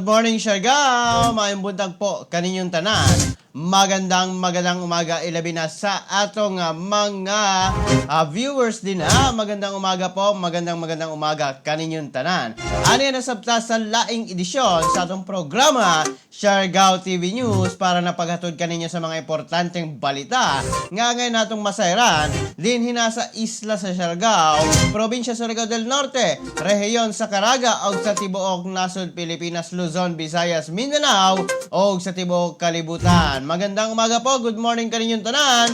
morning, Siargao! Maayong buntag po kaninyong tanan. Magandang umaga, ilabi na sa atong mga viewers din ha. Magandang umaga po, magandang umaga kaninyong tanan. Ano yan nasabta sa laing edisyon sa atong programa, Siargao TV News, para napaghatod kaninyo sa mga importanteng balita nga ngayon natong masayran din hina sa isla sa Siargao, probinsya Surigao del Norte, rehiyon sa Caraga o sa tibuok nasod Pilipinas, Luzon, Visayas, Mindanao o sa tibuok kalibutan. Magandang umaga po, good morning kaninyong tanan.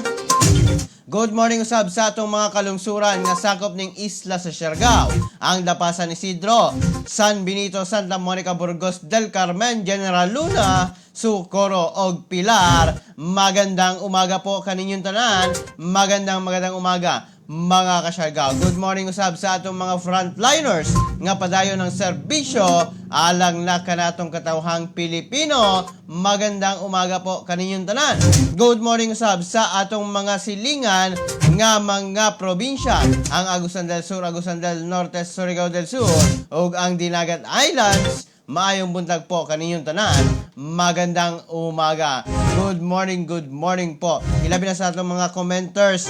Good morning usab sa atong mga kalungsuran nga sakop ning isla sa Siargao, ang Dapasan Isidro, San Benito, Santa Monica, Burgos del Carmen, General Luna, Socorro og Pilar. Magandang umaga po kaninyong tanan. Magandang umaga mga ka-Siargao. Good morning usab sa atong mga frontliners nga padayon ng serbisyo alang na kanatong katawhang Pilipino. Magandang umaga po kaninyong tanan. Good morning usab sa atong mga silingan nga mga probinsya, ang Agusan del Sur, Agusan del Norte, Surigao del Sur ug ang Dinagat Islands. Maayong buntag po kaninyong tanan. Magandang umaga. Good morning po. Ilabi na sa atong mga commenters.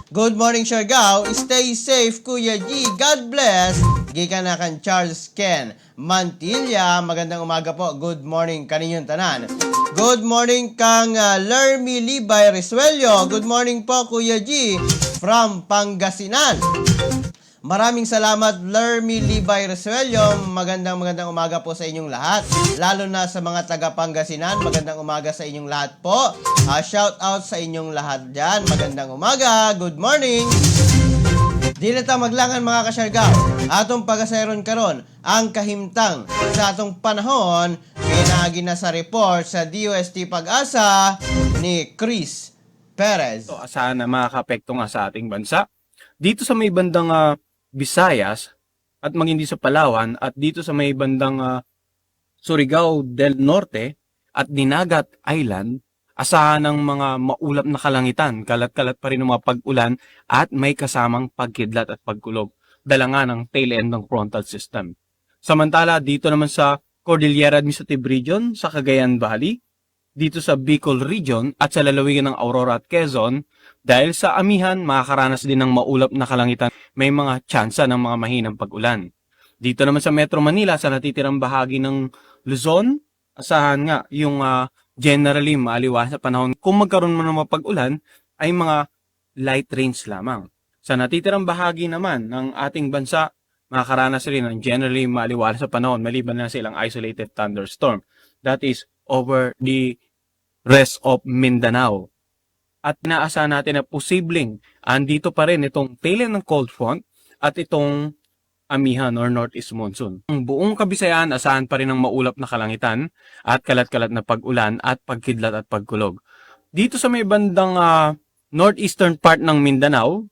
Good morning, Siargao. Stay safe, Kuya G. God bless. Gikan na kan Charles Ken Mantilla. Magandang umaga po. Good morning kaninyong tanan. Good morning kang Lermy Libay Resuello. Good morning po, Kuya G. From Pangasinan. Maraming salamat, Lermy Libay Resuello. Magandang umaga po sa inyong lahat. Lalo na sa mga taga Pangasinan, magandang umaga sa inyong lahat po. Shout out sa inyong lahat dyan. Magandang umaga. Good morning. Di na ta maglangan mga ka-Siargao. Atong pagasayron karon ang kahimtang sa atong panahon. Pinagi na sa report sa DOST Pag-asa ni Chris Perez. So, asahan na makakapekto nga sa ating bansa. Dito sa may bandang Visayas at maging sa Palawan at dito sa may bandang Surigao del Norte at Dinagat Island, asahan ng mga maulap na kalangitan, kalat-kalat pa rin ng mga pag-ulan at may kasamang pagkidlat at pagkulog, dala nga ng tail end ng frontal system. Samantala, dito naman sa Cordillera Administrative Region sa Cagayan Valley, dito sa Bicol Region at sa lalawigan ng Aurora at Quezon, dahil sa amihan, makakaranas din ng maulap na kalangitan, may mga tsansa ng mga mahinang pag-ulan. Dito naman sa Metro Manila, sa natitirang bahagi ng Luzon, asahan nga yung generally maaliwas sa panahon. Kung magkaroon mo ng mapag-ulan, ay mga light rains lamang. Sa natitirang bahagi naman ng ating bansa, makakaranas rin ng generally maaliwas sa panahon, maliban na sa ilang isolated thunderstorm. That is over the rest of Mindanao. At inaasahan natin na posibleng andito pa rin itong tail end ng cold front at itong amihan or northeast monsoon. Ang buong Kabisayaan, asahan pa rin ang maulap na kalangitan at kalat-kalat na pag-ulan at pagkidlat at pagkulog. Dito sa may bandang northeastern part ng Mindanao,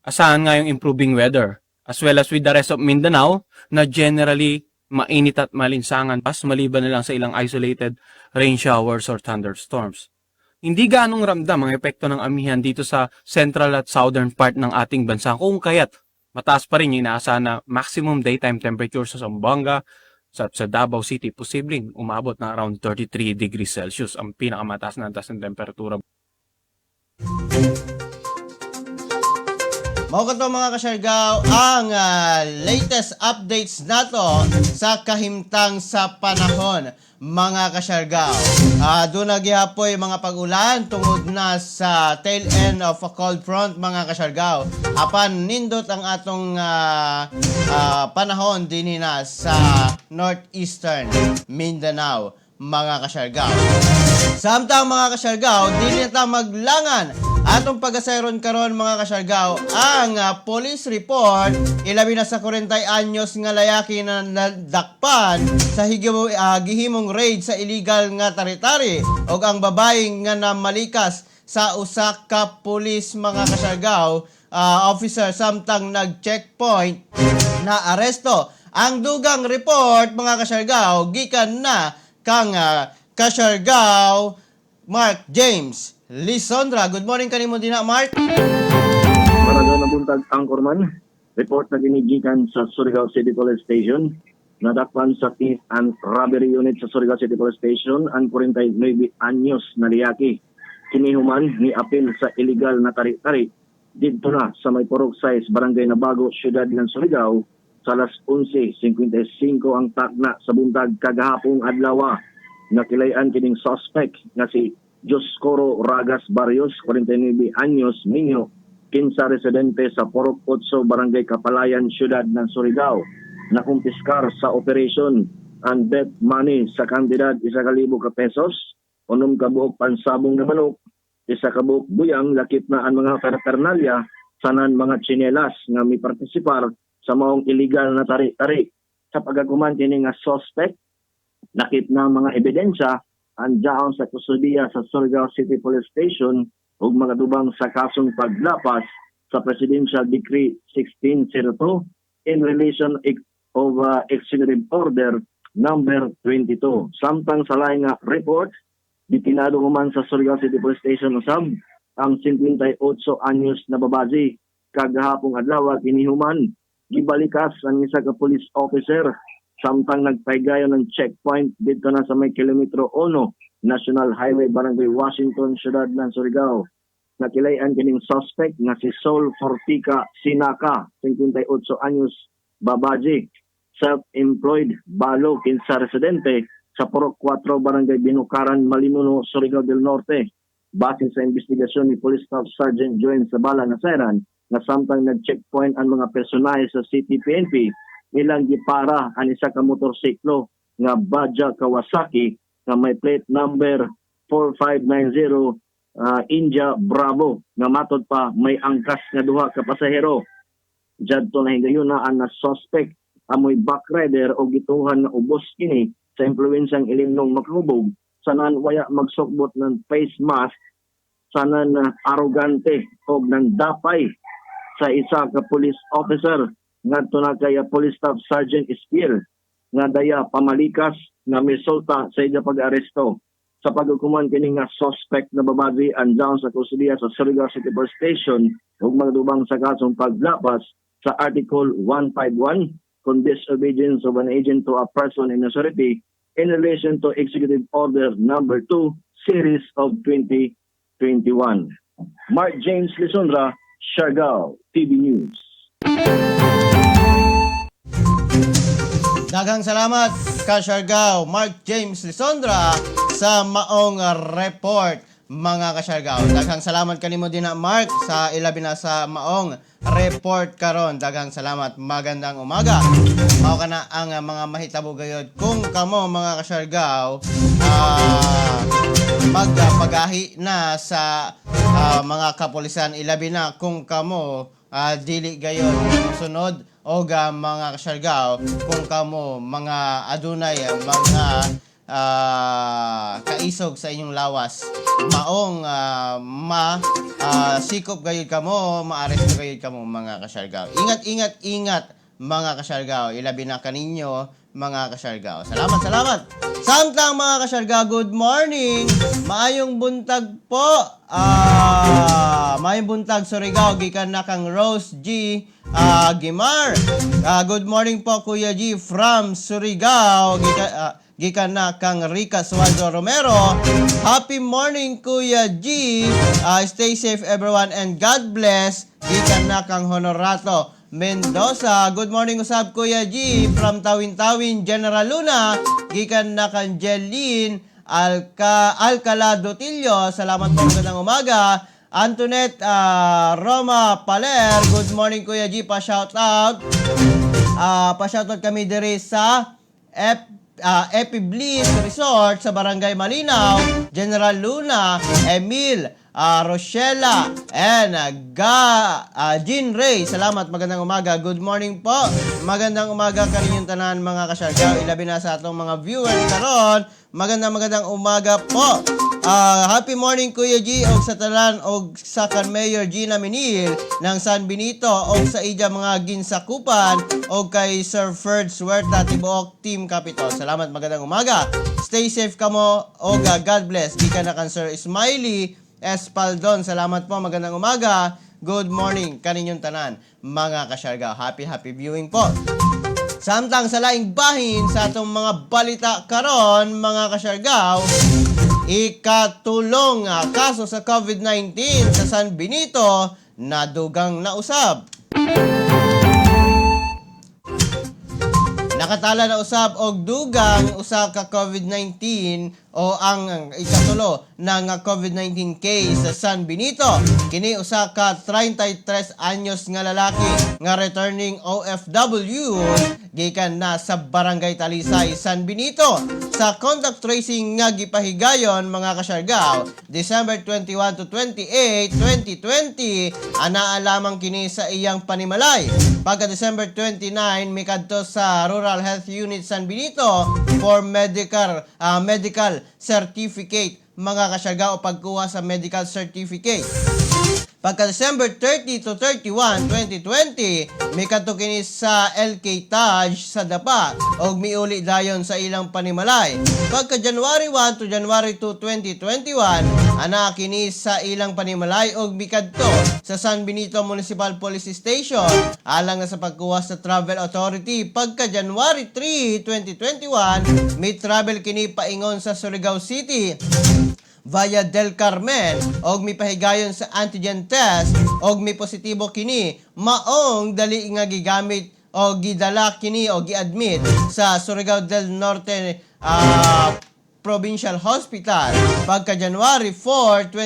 asahan nga yung improving weather, as well as with the rest of Mindanao na generally mainit at malinsangan, maliban na lang sa ilang isolated rain showers or thunderstorms. Hindi ganong ramdam ang epekto ng amihan dito sa central at southern part ng ating bansa, kung kaya't mataas pa rin yung inaasahan na maximum daytime temperature sa Zamboanga, sa Davao City, posibleng umabot na around 33 degrees Celsius, ang pinakamataas na antas ng temperatura. Mao kato mga ka-Siargao ang latest updates nato sa kahimtang sa panahon mga ka-Siargao. Doon nagyapoy mga pag-ulan tungod na sa tail end of a cold front mga ka-Siargao. Apan nindot ang atong panahon din na sa northeastern Mindanao mga ka-Siargao. Samtang mga ka-Siargao, din na maglangan atong pagasayron karon mga ka-Siargao ang police report ilabi na sa 40 anyos nga layaki na nadakpan sa gihimong raid sa illegal nga tari-tari ug ang babae nga namalikas sa usa ka police mga ka-Siargao officer samtang nag-checkpoint na aresto. Ang dugang report mga ka-Siargao gikan na kang ka-Siargao Mark James Lisondra. Good morning kanimo din Mark. Para doon na buntag Anchorman, report na ginigikan sa Surigao City Police Station nadakpan sa thief and robbery unit sa Surigao City Police Station ang 49 anyos na liyaki. Kinihuman ni apil sa illegal na tari-tari dito na sa may Purok 6, Barangay Nabago, Siyudad ng Surigao sa alas 11:55 ang takna sa buntag kagahapong adlaw. Nakilayan kining suspect nga si Joscoro Ragas Barrios, 49 anyos, minyo, 15 residente sa Purok 8, Barangay Kapalayan, Siyudad ng Surigao. Nakumpiskar sa operation ang death money sa kantidad 1,000 ka pesos, 6 ka buok pansabong na manok, 1 ka buok buyang, lakip na ang mga paraphernalia, sanan mga tsinelas nga may partisipar sa maong illegal na tari-tari. Sa pagaguman kini nga suspect, nakit na mga ebidensya andiyan sa kustudiya sa Surigao City Police Station ug mga dubang sa kasong paglapas sa Presidential Decree 1602 in relation of Executive Order number 22. Samtang sa laing nga report, ditinado man sa Surigao City Police Station usab ang 58 anyos na babaji kagahapong adlaw kinihuman gibalikas ang isa ka police officer samtang nagpaygayon ng checkpoint dito na sa may kilometro 1 National Highway Barangay Washington, Siyudad ng Surigao. Nakilayan kining suspect nga si Sol Fortica Sinaka, 58 anyos, babaji, self-employed, balo, 15 residente sa Purok 4, Barangay Binukaran, Malimuno, Surigao del Norte. Base sa investigasyon ni Police Staff Sergeant Joen Sabala Naseran, na samtang nag-checkpoint ang mga personahe sa City PNP, ilang gipara ang isa ka motorsiklo nga Baja Kawasaki nga may plate number 4590 India Bravo nga matod pa may angkas nga duha ka pasahero. Jadto na higayon na ang suspect amoy backrider o gituhan na ubos kini sa impluwensyang ilimnong makahubog sanan waya magsukbot ng face mask, sanan arrogante o ng dapay sa isa ka police officer ngadto na kay Police Staff Sergeant Espiel nga daya pamalikas nga resulta sa iya pag-aresto. Sa pagkukuman kini nga suspect na babaji andiyan sa kustudiya sa Surigao City Police Station ug magdubang sa kasong paglapas sa Article 151 on disobedience of an agent to a person in authority in relation to Executive Order number 2 series of 2021. Mark James Lisondra, Siargao TV News. Daghang salamat ka Siargao, Mark James Lisondra sa maong report mga ka-Siargao. Daghang salamat kanimo din na Mark sa ilabi na sa maong report karon. Daghang salamat. Magandang umaga. Mao kana ang mga mahitabo gayud kung kamo mga ka-Siargao magpagahi na sa mga kapulisan ilabi na kung kamo dili gayon sunod o mga ka-Siargao kung kamo mga adunay mga kaisog sa inyong lawas maong sikop gayud kamo maaresto gayud kamo mga ka-Siargao. Ingat mga ka-Siargao, ilabi na kaninyo mga ka-Siargao. Salamat. Samtang mga ka-Siargao, good morning. Maayong buntag po. Maayong buntag Surigao gikan na kang Rose G Gimar. Good morning po Kuya G from Surigao. Gikan na kang Rica Sualdo Romero. Happy morning Kuya G. Stay safe everyone and God bless. Gikan na kang Honorato Mendoza. Good morning usab Kuya G from Tawin-Tawin, General Luna. Gikan na kan Jeline Alcala Dotillo. Salamat po, magandang umaga. Antoinette Roma Paler. Good morning Kuya G, pa-shoutout. Pa-shoutout kami diri sa Epibliss Resort sa Barangay Malinaw, General Luna, Emil Rochella, and Jean Ray. Salamat, magandang umaga. Good morning po. Magandang umaga kaninyong tanan mga ka-Siargao. Ilabi na sa atong mga viewers karon. Magandang umaga po. Happy morning Kuya G og sa tanan og sa kan Mayor Gina Minil ng San Benito og sa ija mga ginsakupan og kay Sir Ferd Suerta tibuok Team Capitol. Salamat, magandang umaga. Stay safe kamo og God bless. Gikan na kan Sir Smiley Espaldon. Salamat po, magandang umaga. Good morning kaninyong tanan mga ka-Siargao. Happy viewing po. Samtang sa laing bahin sa atong mga balita karon mga kasyargaw, ikatulong kaso sa COVID-19 sa San Benito na dugang nausab. Nakatala na usab og dugang usa ka COVID-19 o ang ikatulo ng COVID-19 case sa San Benito. Kini usa ka 33 anyos nga lalaki nga returning OFW gikan na sa Barangay Talisay, San Benito. Sa contact tracing nga gipahigayon mga kasyargaw, December 21 to 28, 2020, anaa lamang kini sa iyang panimalay. Pagka December 29, mikadto sa Rural Health Unit San Benito for medical certificate mga kasyargaw o pagkuha sa medical certificate. Pagka December 30 to 31, 2020, may kini sa LK Taj sa Dapa o miuli dayon sa ilang panimalay. Pagka January 1 to January 2, 2021, ana kini sa ilang panimalay o mikadto sa San Benito Municipal Police Station alang na sa pagkuha sa Travel Authority. Pagka January 3, 2021, may travel kini paingon sa Surigao City via Del Carmen og mipahigayon sa antigen test og mi positibo kini maong dali nga gigamit o gidala kini o giadmit sa Surigao del Norte Provincial Hospital. Pagka January 4 to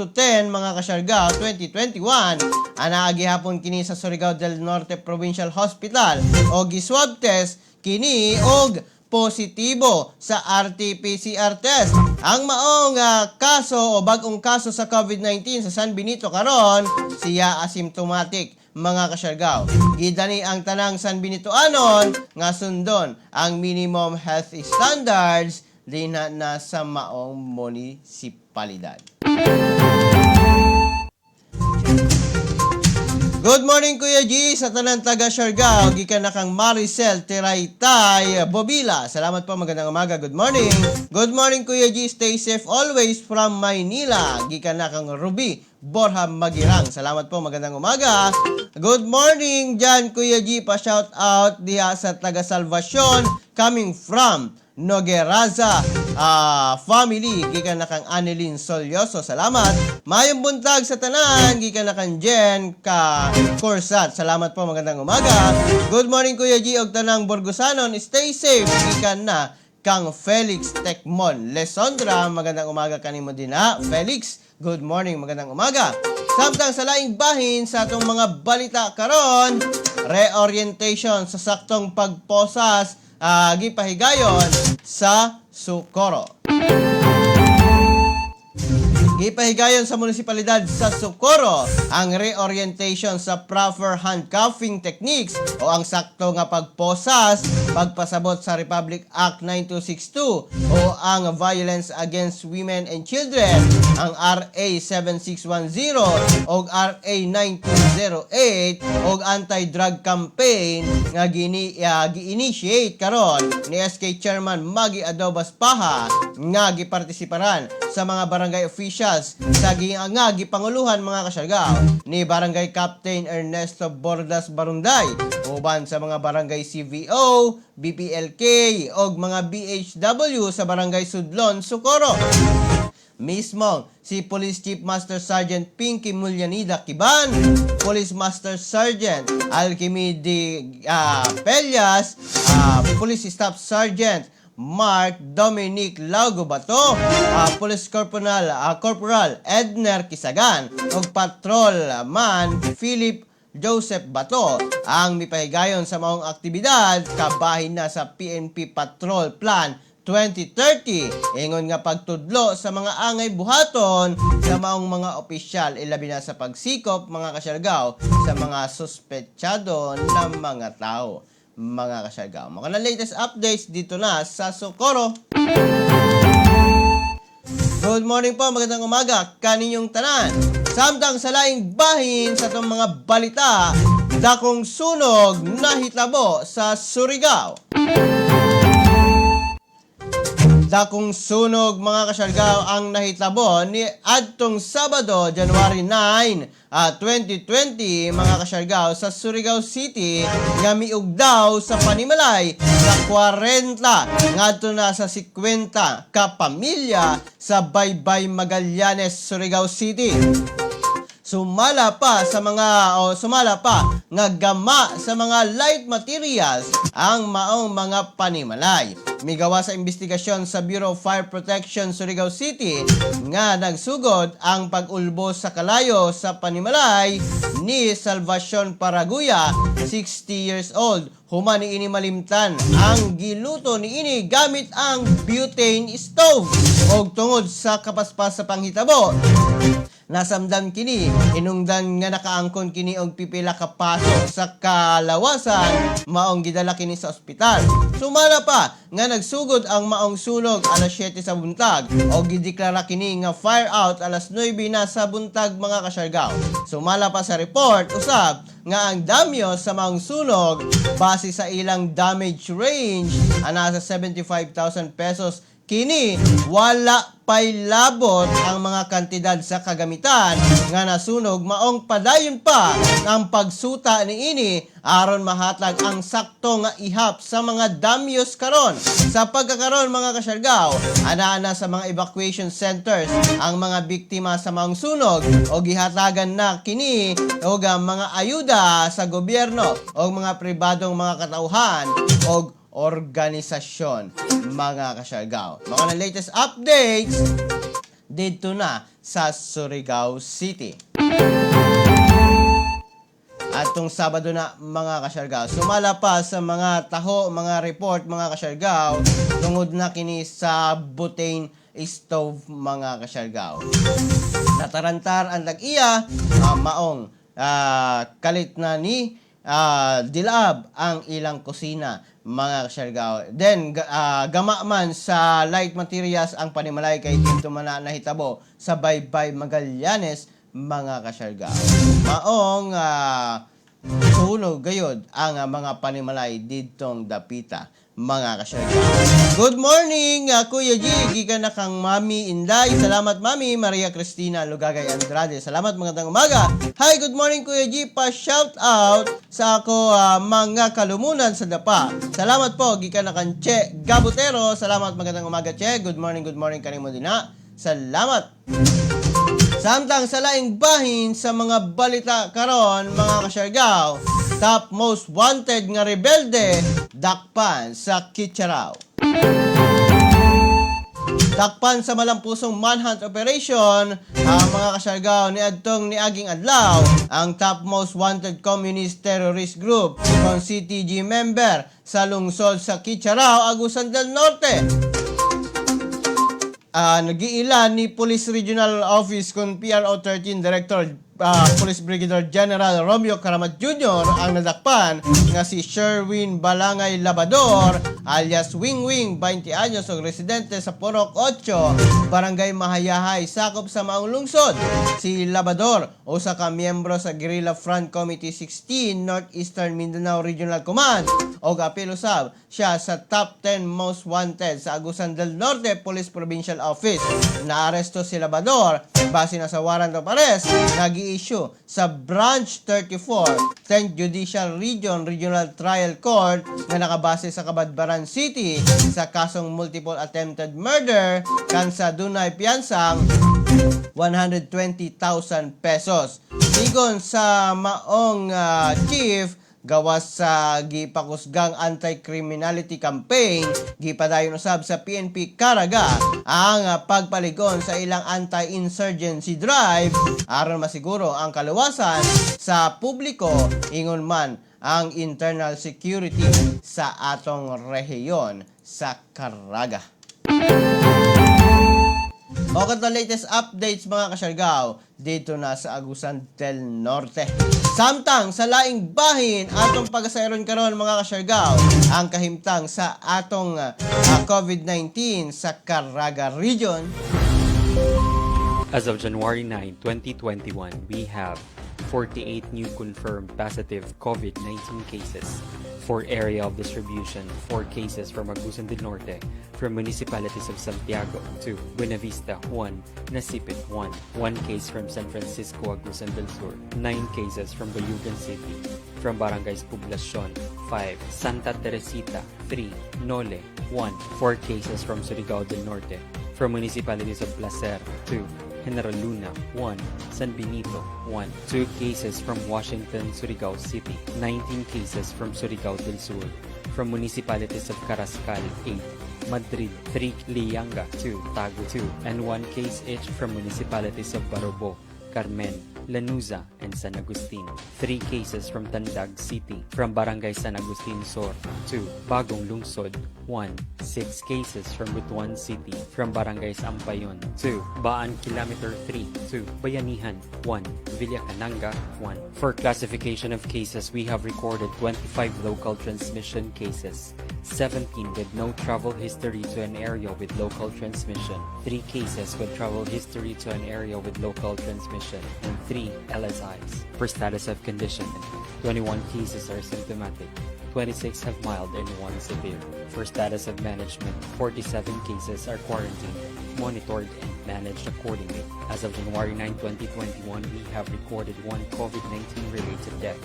10 mga kasyargaw 2021, ana gihapon kini sa Surigao del Norte Provincial Hospital o gi-swab test kini og positibo sa RT-PCR test. Ang maong kaso o bagong kaso sa COVID-19 sa San Benito karon siya asymptomatic mga kasyargaw. Gidani ang tanang San Benitoanon nga sundon ang minimum health standards lina na sa maong munisipalidad. Good morning Kuya G sa tanan taga Siargao, gikan na kang Maricel Tiraytay Bobila. Salamat po, magandang umaga. Good morning. Good morning Kuya G, stay safe always from Maynila. Gikan na kang Ruby Borja Magirang. Salamat po, magandang umaga. Good morning dyan Kuya G, pa shout out diha sa taga Salvacion coming from Nogeraza family, gikan na kang Annelyn Solyoso. Salamat. Mayong buntag sa tanan, gikan na kang Jen ka Corsat. Salamat po, magandang umaga. Good morning Kuya G og tanang Burgosanon, stay safe. Gikan na kang Felix Tecmon Lesondra. Magandang umaga kanimo din Felix. Good morning, magandang umaga. Samtang sa laing bahin sa atong mga balita karon, reorientation sa saktong pagposas gipahigayon sa Socorro. Gipahigayon sa munisipalidad sa Socorro ang reorientation sa proper handcuffing techniques o ang sakto nga pagposas, pagpasabot sa Republic Act 9262 o ang Violence Against Women and Children, ang RA 7610 o RA 9208 o anti-drug campaign nga gi-initiate karon ni SK Chairman Maggie Adobas Paha nga gipartisiparan sa mga barangay officials sa nga gipanguluhan mga kasyargao ni Barangay Captain Ernesto Bordas Barunday uban sa mga barangay CVO, BPLK o mga BHW sa Barangay Sudlon, Socorro. Mismo si Police Chief Master Sergeant Pinky Mulyanida Kiban, Police Master Sergeant Alquimide Pelias, Police Staff Sergeant Mark Dominic Laugo Bato, Police Corporal Edner Kisagan ug Patrolman Philip Joseph Bato ang mipahigayon sa maong aktibidad kabahin na sa PNP Patrol Plan 2030. Ingon nga pagtudlo sa mga angay buhaton sa maong mga opisyal ilabi na sa pagsikop mga kasyargao sa mga suspetsado na mga tao. Mga kasyargao, mga latest updates dito na sa Socorro. Good morning po, magandang umaga kaninyong tanan. Samtang sa laing bahin sa itong mga balita, dakong sunog na hitabo sa Surigao. dakong sunog mga kasyargaw ang nahitabo ni adtong Sabado, January 9, 2020 mga kasyargaw sa Surigao City nga miug daw sa panimalay sa 40 ngadto na sa 50 ka pamilya sa Baybay, Magallanes, Surigao City. Sumala pa nga gama sa mga light materials ang maong mga panimalay. Migawa sa investigasyon sa Bureau of Fire Protection Surigao City nga nagsugod ang pag-ulbo sa kalayo sa panimalay ni Salvacion Paraguya, 60 years old. Human ni ini malimtan ang giluto ni ini gamit ang butane stove og tungod sa kapaspas sa panghitabo. Nasamdam kini, inungdan nga nakaangkon kini og pipila ka pasok sa kalawasan, maong gidala kini sa ospital. Sumala pa nga nagsugod ang maong sunog alas 7 sa buntag o gideklara kini nga fire out alas 9 na sa buntag mga kasyargaw. Sumala pa sa report usab nga ang damyo sa maong sunog base sa ilang damage range nasa 75,000 pesos. Kini wala pay labot ang mga kantidad sa kagamitan nga nasunog, maong padayon pa ang pagsuta ni ini aron mahatag ang sakto nga ihap sa mga damyos karon. Sa pagkakaroon mga kasyargaw, ana sa mga evacuation centers ang mga biktima sa maong sunog o gihatagan na kini og mga ayuda sa gobyerno o mga pribadong mga katauhan o organisasyon mga kasyargaw. Mga na latest updates dito na sa Surigao City. At tong Sabado na mga kasyargaw, sumala pa sa mga taho, mga report mga kasyargaw tungod na kini sa butane stove mga kasyargaw. Natarantar ang tag-iya maong kalit na ni dilab ang ilang kusina mga kasyargaw. Then gama man sa light materials ang panimalay kay dito man na nahitabo sa Baybay, Magallanes mga kasyargaw. Maong sunog gayod ang mga panimalay didtong dapita mga kasyargaw. Good morning Kuya G, gikan na kang Mami Inday. Salamat Mami Maria Cristina Lugagay Andrade. Salamat, magandang umaga. Hi, good morning Kuya G, pa shout out sa ako mga kalumunan sa dapa. Salamat po, gikan na kang Che Gabutero. Salamat, magandang umaga Che. Good morning kanimo dina. Salamat. Samtang sa laing bahin sa mga balita karon mga kasyargaw, top most wanted nga rebelde dakpan sa Kitcharaw. Dakpan sa malampusong manhunt operation ang mga kasyargaw ni adtong niaging adlaw ang top most wanted communist terrorist group kung CTG member sa lungsod sa Kitcharaw, Agusan del Norte. Nagiila ni Police Regional Office kung PRO 13 Director Police Brigadier General Romeo Karamat Jr. ang nadakpan nga si Sherwin Balangay Labador alias Wing Wing, 20 anyos og residente sa Purok 8, Barangay Mahayahay, sakop sa maong lungsod. Si Labador usa ka miyembro sa Guerrilla Front Committee 16 Northeastern Mindanao Regional Command og apil usab siya sa top 10 most wanted sa Agusan del Norte Police Provincial Office. Naaresto si Labador base na sa warrant of arrest nag-i-issue sa Branch 34 10th Judicial Regional Trial Court na nakabase sa Cabadbaran City sa kasong multiple attempted murder kansa dunay piyansang 120,000 pesos. Sigon sa maong chief, gawas sa gipakusgang anti-criminality campaign, gipadayon usab sa PNP Caraga ang pagpaligon sa ilang anti-insurgency drive aron masiguro ang kaluwasan sa publiko ingon man ang internal security sa atong rehiyon sa Caraga. O kato latest updates mga kasyargaw dito na sa Agusan del Norte. Samtang sa laing bahin atong pagasayron karon mga kasyargaw ang kahimtang sa atong COVID-19 sa Caraga region. As of January 9, 2021, we have 48 new confirmed positive COVID-19 cases, For area of distribution, 4 cases from Agusan del Norte, from municipalities of Santiago, 2, Buenavista, 1, Nasipit, 1, 1 case from San Francisco, Agusan del Sur, 9 cases from Bayugan City, from Barangays Poblacion, 5, Santa Teresita, 3, Nole, 1, 4 cases from Surigao del Norte, from municipalities of Placer, 2, General Luna, 1, San Benito, 1, 2 cases from Washington, Surigao City, 19 cases from Surigao del Sur, from municipalities of Carrascal, 8, Madrid, 3, Lianga, 2, Tago, 2, and 1 case each from municipalities of Barobo, Carmen, Lanuza, and San Agustin. 3 cases from Tandag City, from Barangay San Agustin Sur, 2, Bagong Lungsod, 1, 6 cases from Butuan City, from Barangay Sampayon, 2, Baan Kilometer 3, 2, Bayanihan, 1, Villa Cananga, 1. For classification of cases, we have recorded 25 local transmission cases, 17 with no travel history to an area with local transmission, 3 cases with travel history to an area with local transmission, and 3 LSIs. For status of condition, 21 cases are symptomatic, 26 have mild and 1 severe. For status of management, 47 cases are quarantined, monitored, and managed accordingly. As of January 9, 2021, we have recorded 1 COVID-19 related death.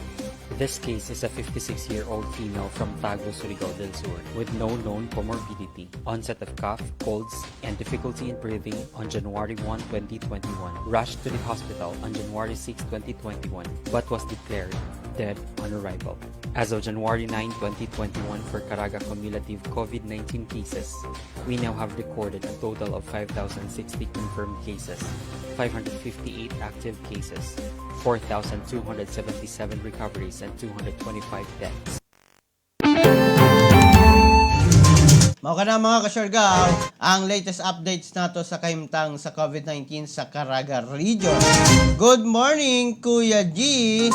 This case is a 56-year-old female from Tago, Surigao del Sur, with no known comorbidity, onset of cough, colds, and difficulty in breathing on January 1, 2021, rushed to the hospital on January 6, 2021, but was declared dead on arrival. As of January 9, 2021, for Caraga cumulative COVID-19 cases, we now have recorded a total of 5,060 confirmed cases, 558 active cases, 4,277 recoveries, and 225 deaths. Mao ka na mga kasyargaw, ang latest updates nato sa kahimtang sa COVID-19 sa Caraga Region. Good morning, Kuya G,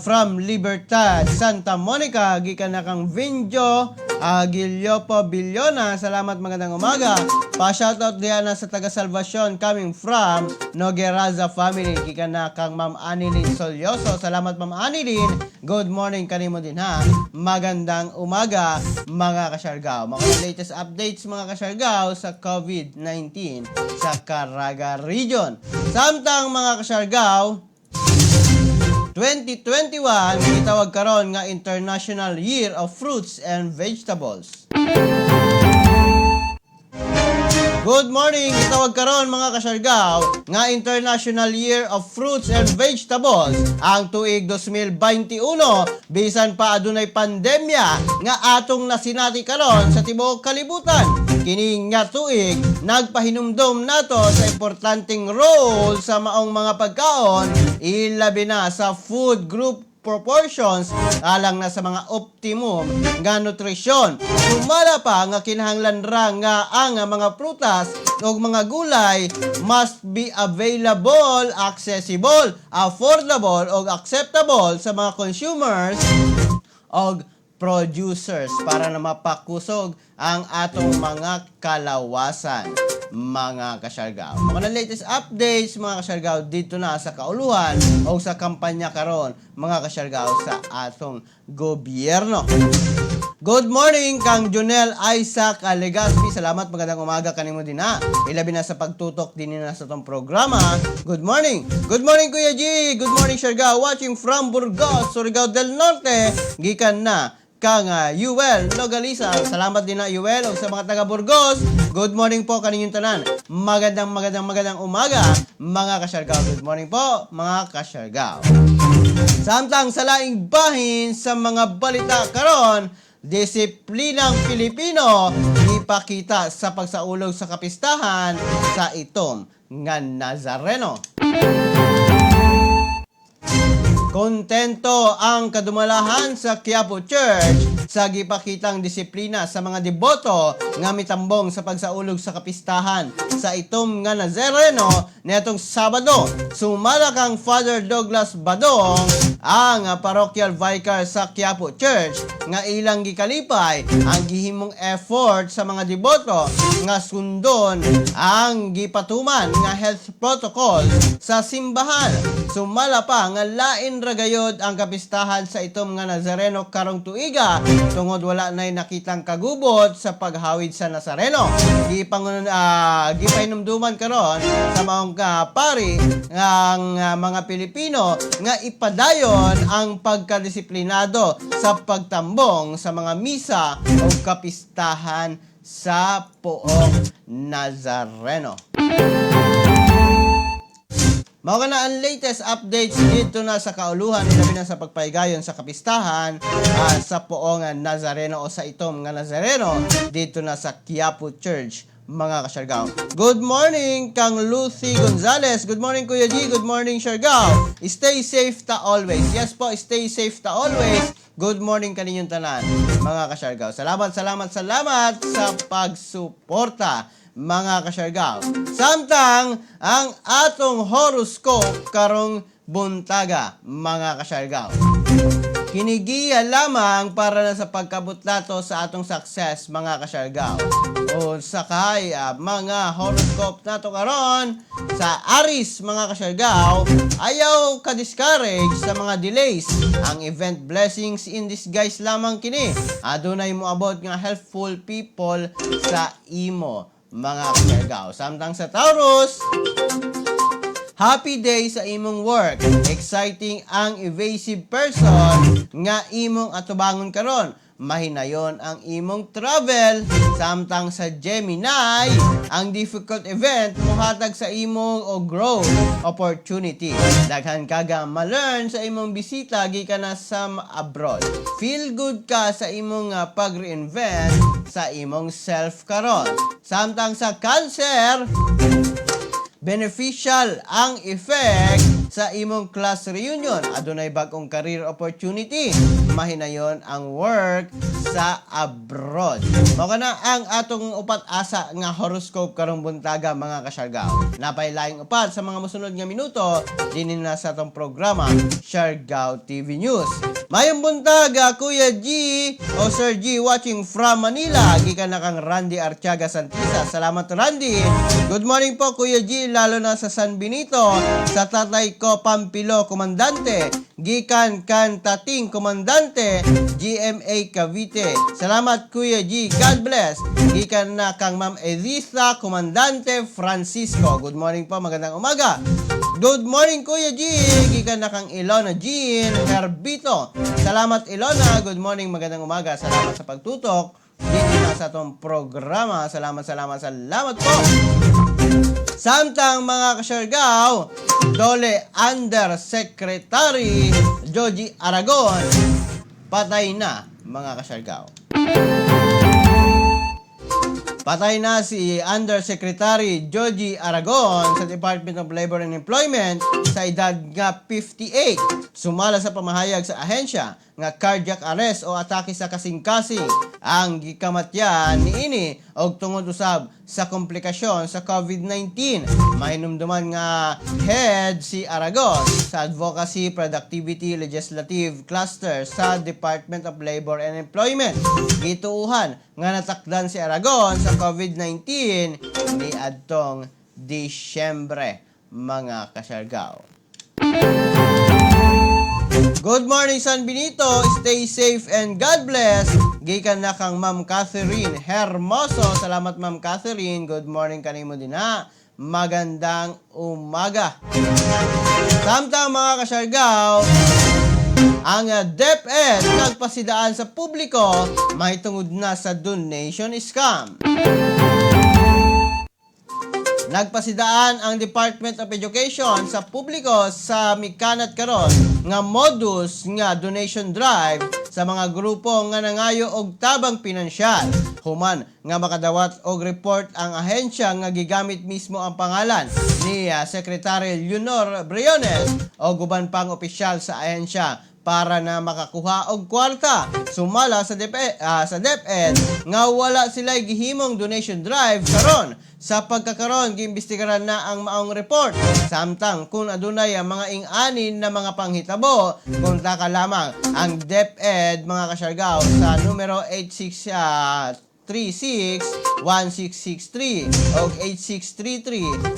from Libertad, Santa Monica. Gikan na kang Vinjo, Giliopo Biliona. Salamat, magandang umaga. Pa-shoutout diyan na sa taga Salvacion coming from Nogueraza family. Gikan na kang Ma'am Anilin Solyoso. Salamat, Ma'am Anilin. Good morning kanimo din ha. Magandang umaga mga kasyargaw. Mga latest updates mga kasyargaw sa COVID-19 sa Caraga Region. Samtang mga kasyargaw, 2021 gitawag karon nga International Year of Fruits and Vegetables. Good morning, gitawag karon mga kasyargaw nga International Year of Fruits and Vegetables ang tuig 2021 bisan pa adunay pandemya nga atong nasinati karon sa tibuok kalibutan. Kini nga tuig nagpahinumdom nato sa importanteng role sa maong mga pagkaon, ilabi na sa food group proportions alang na sa mga optimum nga nutrisyon. Sumala pa nga kinahanglan ra nga ang mga prutas ug mga gulay must be available, accessible, affordable ug acceptable sa mga consumers ug producers para na mapakusog ang atong mga kalawasan mga kasyargaw. Mga latest updates mga kasyargaw dito na sa kauluhan o sa kampanya karon mga kasyargaw sa atong gobyerno. Good morning kang Junel Isaac Legaspi. Salamat, magandang umaga kanimo din ha. Ilabi na sa pagtutok din na sa tong programa. Good morning. Good morning Kuya G. Good morning Siargao. Watching from Burgos, Surigao del Norte. Gikan na kang Yuel Nogaliza. Salamat din na Yuel o sa mga taga Burgos. Good morning po kaninyong tanan. Magandang umaga mga kasyargaw. Good morning po mga kasyargaw. Samtang sa laing bahin sa mga balita karon, disiplinang Pilipino ipakita sa pagsaulog sa kapistahan sa itom nga Nazareno. Kontento ang kadumalahan sa Quiapo Church sa gipakitang disiplina sa mga deboto nga mitambong sa pagsaulog sa kapistahan sa itom nga Nazareno nitong Sabado. Sumala kang Father Douglas Badong, ang parochial vicar sa Quiapo Church nga ilang gikalipay ang gihimong effort sa mga deboto nga sundon ang gipatuman nga health protocol sa simbahan. Sumala pa nga lain ragayod ang kapistahan sa itom nga Nazareno karong tuiga tungod wala nay nakitang kagubot sa paghawid sa Nazareno. Gipainumduman karon sa maong pari ng mga Pilipino nga ipadayon ang pagkadisiplinado sa pagtambong sa mga misa o kapistahan sa Poong Nazareno. Mao na ang latest updates dito na sa kauluhan ilabi na sa pagpaygayon sa kapistahan sa Poong Nazareno o sa itom nga Nazareno dito na sa Quiapo Church, mga kasyargaw. Good morning kang Lucy Gonzales. Good morning Kuya G. Good morning Siargao. Stay safe ta always. Yes po, stay safe ta always. Good morning kaninyong tanan, mga kasyargaw. Salamat sa pagsuporta, mga kasyargaw. Samtang ang atong horoscope karong buntaga, mga kasyargaw. Kinigiya lamang para na sa pagkabutlato sa atong success, mga kasyargaw. O sakay mga horoscope nato karon sa Aris, mga kasyargaw, ayaw ka-discourage sa mga delays. Ang event blessings in disguise lamang kini. Adunay mo abot nga helpful people sa imo, mga kasyargaw. Samtang sa Taurus, happy day sa imong work. Exciting ang evasive person nga imong atubangon karon. Mahinayon ang imong travel. Samtang sa Gemini, ang difficult event muhatag sa imong o growth opportunity. Daghan kaga ma-learn sa imong bisita gikan na sa abroad. Feel good ka sa imong pag-reinvent sa imong self karon. Samtang sa Cancer, beneficial ang effect sa imong class reunion. Adunay bag-ong career opportunity. Mahinayon ang work sa abroad. Mao na ang atong upat asa nga horoscope karong buntaga, mga kasyargaw. Napay laing upat sa mga mosunod nga minuto dinhi na sa atong programa Siargao TV News. Mayong buntaga, Kuya G o Sir G watching from Manila. Gikan na kang Randy Artiaga Santisa. Salamat Randy. Good morning po Kuya G, lalo na sa San Benito, sa tatay ko Pampilo Komandante, gikan kan tating Komandante, GMA Cavite. Salamat Kuya G, God bless. Gikan na kang Ma'am Editha Komandante Francisco. Good morning po, magandang umaga. Good morning Kuya G, gikan na kang Ilona Jean Herbito. Salamat Ilona, good morning, magandang umaga. Salamat sa pagtutok dito na sa itong programa. Salamat po. Samtang mga kasyargaw, Dole Undersecretary Joji Aragon patay na, mga kasyargaw. Patay na si Undersecretary Joji Aragon sa Department of Labor and Employment sa edad nga 58. Sumala sa pamahayag sa ahensya nga cardiac arrest o atake sa kasing-kasing ang gikamatyan niini og tungod usab sa komplikasyon sa COVID-19. Mahinumduman nga head si Aragon sa Advocacy Productivity Legislative Cluster sa Department of Labor and Employment. Gituuhan nga natakdan si Aragon sa COVID-19 ni adtong Disyembre, mga kasyargaw. Good morning San Benito, stay safe and God bless. Gikan na kang Ma'am Catherine Hermoso. Salamat Ma'am Catherine, good morning kanimo din ha. Magandang umaga. Samtang mga kasyargaw, ang DepEd nagpasidaan sa publiko mahitungod na sa donation scam. Nagpasidaan ang Department of Education sa publiko sa mikanat karon nga modus nga donation drive sa mga grupo nga nangayo og tabang pinansyal. Human nga makadawat og report ang ahensya nga gigamit mismo ang pangalan ni Secretary Leonor Briones o guban pang opisyal sa ahensya para na makakuha og kwarta. Sumala sa DepEd nga wala sila gihimong donation drive karon. Sa pagkakaroon, giimbestigaran na ang maong report. Samtang kung adunay ang mga ing-anin na mga panghitabo, konta ka lamang ang DepEd mga kasyargaw sa numero 8636-1663 o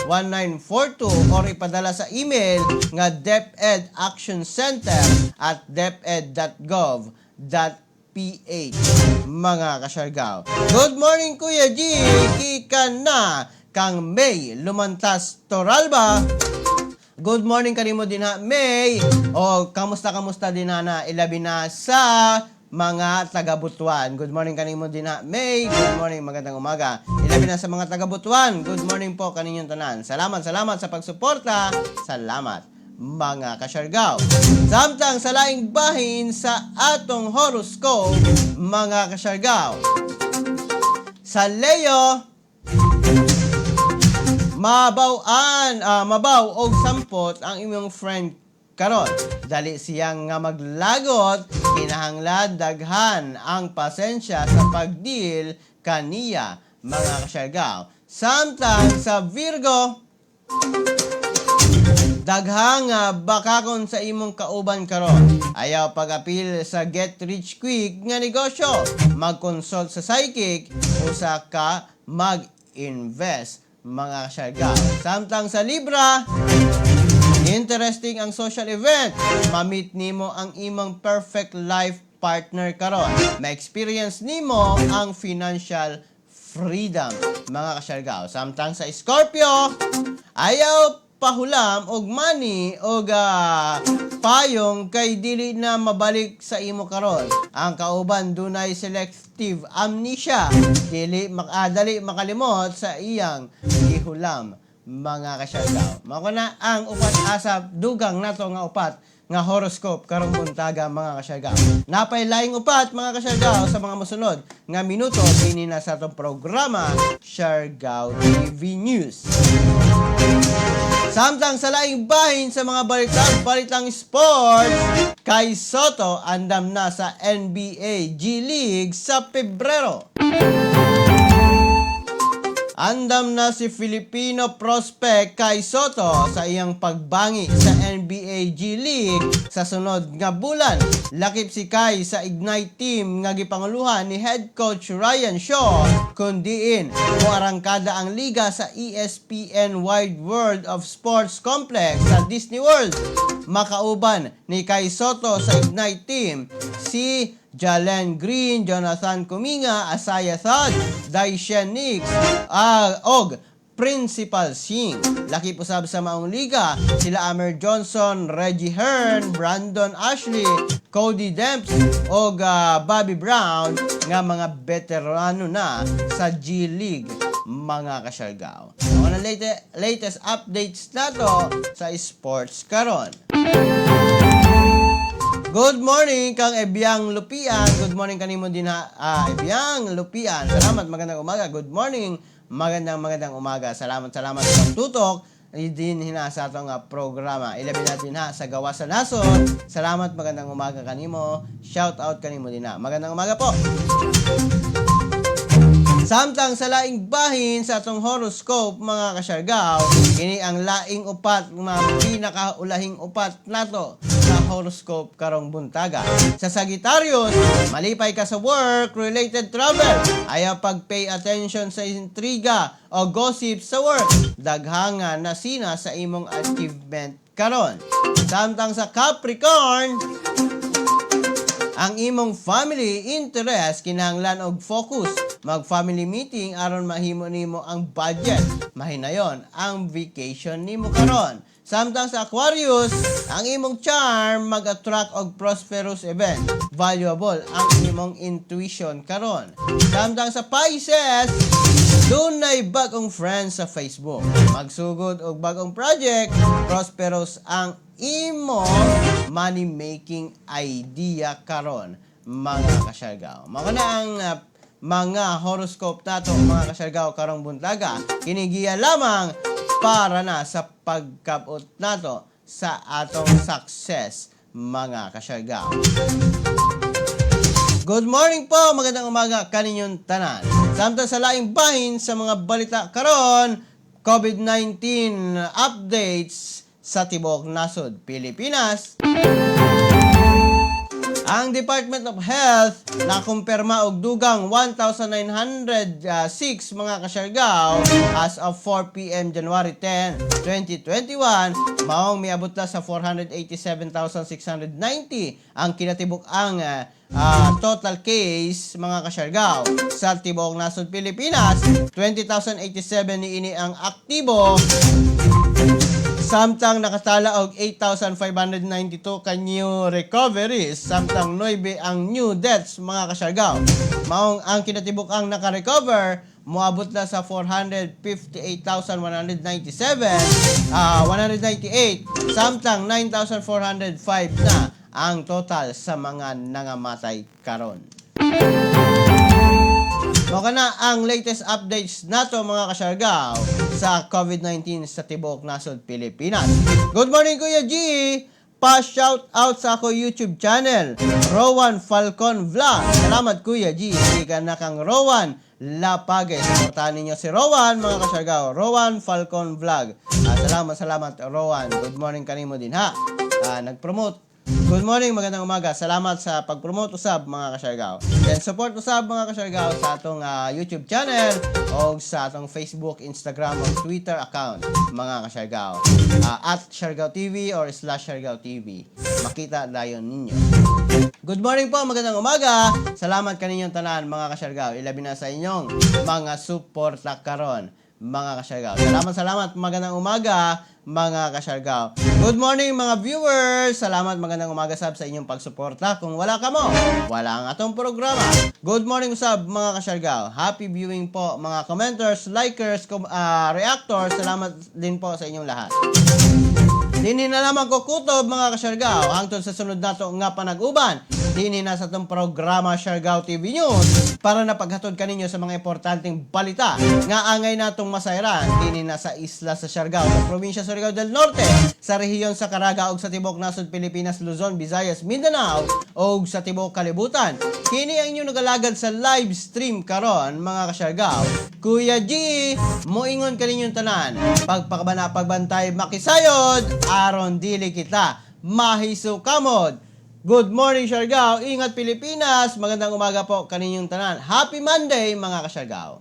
8633-1942 or ipadala sa email nga deped.actioncenter@deped.gov.ph mga kasyargaw. Good morning Kuya G, kika na kang May Lumantas Toralba. Good morning kanimo din ha May. O kamusta din na ilabi na sa mga taga-Butuan. Good morning kanimo din ha May. Good morning, magandang umaga. Ilabi na sa mga taga-Butuan. Good morning po kaninyong tanan. Salamat sa pagsuporta. Salamat mga kasyargaw. Samtang sa laing bahin sa atong horoscope, mga kasyargaw. Sa Leo, mabaw og sampot ang imong friend karon. Dali siyang nga maglagot, kinahanglan daghan ang pasensya sa pagdeal kaniya, mga kasyargaw. Samtang sa Virgo, daghang bakakon sa imong kauban karon. Ayaw pag-apil sa get rich quick nga negosyo. Mag-consult sa psychic usa ka mag-invest, mga kasyargaw. Samtang sa Libra, interesting ang social event. Mamit nimo ang imong perfect life partner karon. Ma-experience nimo ang financial freedom, mga kasyargaw. Samtang sa Scorpio, ayaw pahulam og money og payong kay dili na mabalik sa imo karon. Ang kauban dunay selective amnesia, dili makalimot sa iyang gihulam, mga kasyargaw. Mao na ang upat asap dugang nato nga upat nga horoscope karong buntaga, mga kasyargaw. Napay laing upat, mga kasyargaw, sa mga mosunod nga minuto kini na sa atong programa Siargao TV News. Samtang sa laing bahin sa mga balitang sports, Kai Soto andam na sa NBA G League sa Pebrero. Andam na si Filipino prospect Kai Soto sa iyang pagbangi sa NBA G League sa sunod nga bulan. Lakip si Kai sa Ignite team nga gipanguluhan ni head coach Ryan Shaw, kundiin mo arangkada ang liga sa ESPN Wide World of Sports Complex sa Disney World. Makauban ni Kai Soto sa Ignite team si Jalen Green, Jonathan Kuminga, Asaya Thad, Daishen Nix, og Principal Singh. Laki pusab sa maong liga sila Amer Johnson, Reggie Hearn, Brandon Ashley, Cody Demps og Bobby Brown nga mga veterano na sa G League, mga kasyargaw. Ang latest updates nato sa sports karon. Good morning kang Ebyang Lupian. Good morning kanimo din ha Ebyang Lupian. Salamat, magandang umaga. Good morning. Magandang umaga. Salamat sa pagtutok din hina sa atong programa. Ilabi natin ha sa gawa sa nasod. Salamat, magandang umaga kanimo. Shout out kanimo din ha. Magandang umaga po. Samtang sa laing bahin sa atong horoscope, mga kasyargaw, kini ang laing upat, mga pinakaulahing upat nato sa horoscope karong buntaga. Sa Sagittarius, malipay ka sa work-related travel. Ayaw pag-pay attention sa intriga o gossip sa work. Daghanga na sina sa imong achievement karon. Samtang sa Capricorn, ang imong family interest kinahanglan og focus. Mag-family meeting aron mahimo nimo ang budget. Mahinayon ang vacation nimo karon. Samtang sa Aquarius, ang imong charm mag-attract og prosperous event. Valuable ang imong intuition karon. Samtang sa Pisces, dunay bagong friends sa Facebook. Magsugod og bagong project, prosperous ang imong money-making idea karon, mga kasyargaw. Mao na ang mga horoscope nato, mga kasyargaw, karong buntaga. Kinigiya lamang para na sa pagkabot nato sa atong success, mga kasyargaw. Good morning po, magandang umaga kaninyong tanan. Samtang sa laing bahin sa mga balita karon, COVID-19 updates sa Tibok Nasod, Pilipinas. Ang Department of Health nakumpirma og dugang 1,906 mga kasyargaw as of 4 p.m. January 10, 2021. Maong miabot na sa 487,690 ang kinatibok ang total case mga kasyargaw. Sa Tibok Nasod, Pilipinas, 20,087 niini ang aktibo. Samtang nakatala og 8,592 ka new recoveries, samtang 9 ang new deaths mga kasyargaw. Maong ang kinatibuk ang naka-recover moabot na sa 458,198, samtang 9,405 na ang total sa mga nangamatay karon. Mao na ang latest updates nato mga kasyargaw sa COVID-19 sa Tibok Nasod, Pilipinas. Good morning Kuya G! Pa-shout out sa ako YouTube channel, Rowan Falcon Vlog. Salamat Kuya G! Ika na kang Rowan Lapage. Supportahan ninyo si Rowan mga kasyargaw. Rowan Falcon Vlog. Salamat Rowan. Good morning kanimo din ha. Nag-promote. Good morning, magandang umaga. Salamat sa pag-promote usab mga kasyargaw. Then support usab mga kasyargaw sa atong YouTube channel o sa atong Facebook, Instagram o Twitter account mga kasyargaw. At Siargao TV or /Siargao TV. Makita dayon ninyo. Good morning po, magandang umaga. Salamat kaninyong tanan mga kasyargaw. Ilabi na sa inyong mga suporta karon mga kasyargaw. Salamat, magandang umaga mga kasyargaw. Good morning mga viewers. Salamat, magandang umaga sab sa inyong pagsuporta. Kung wala ka mo, wala ang atong programa. Good morning sab mga kasyargaw. Happy viewing po mga commenters, likers, reactors. Salamat din po sa inyong lahat. Dinhi na naman ko kutob mga kasyargaw hangtod sa sunod nato nga panag-uban. Dinhi na sa itong programa Siargao TV News para napaghatod kaninyo sa mga importanteng balita nga angay natong masayran. Dinhi na sa isla sa Siargao, sa probinsya Surigao del Norte, sa rehiyon sa Caraga ug sa Tibok Nasod, Pilipinas, Luzon, Visayas, Mindanao ug sa Tibok Kalibutan. Kini ang inyong nagalagad sa live stream karon mga kasyargaw. Kuya G, moingon kaninyong tanan. Pagbantay makisayod, aron dili kita mahisukamod. Good morning Siargao, ingat Pilipinas. Magandang umaga po kaninyong tanan. Happy Monday mga kasyargao.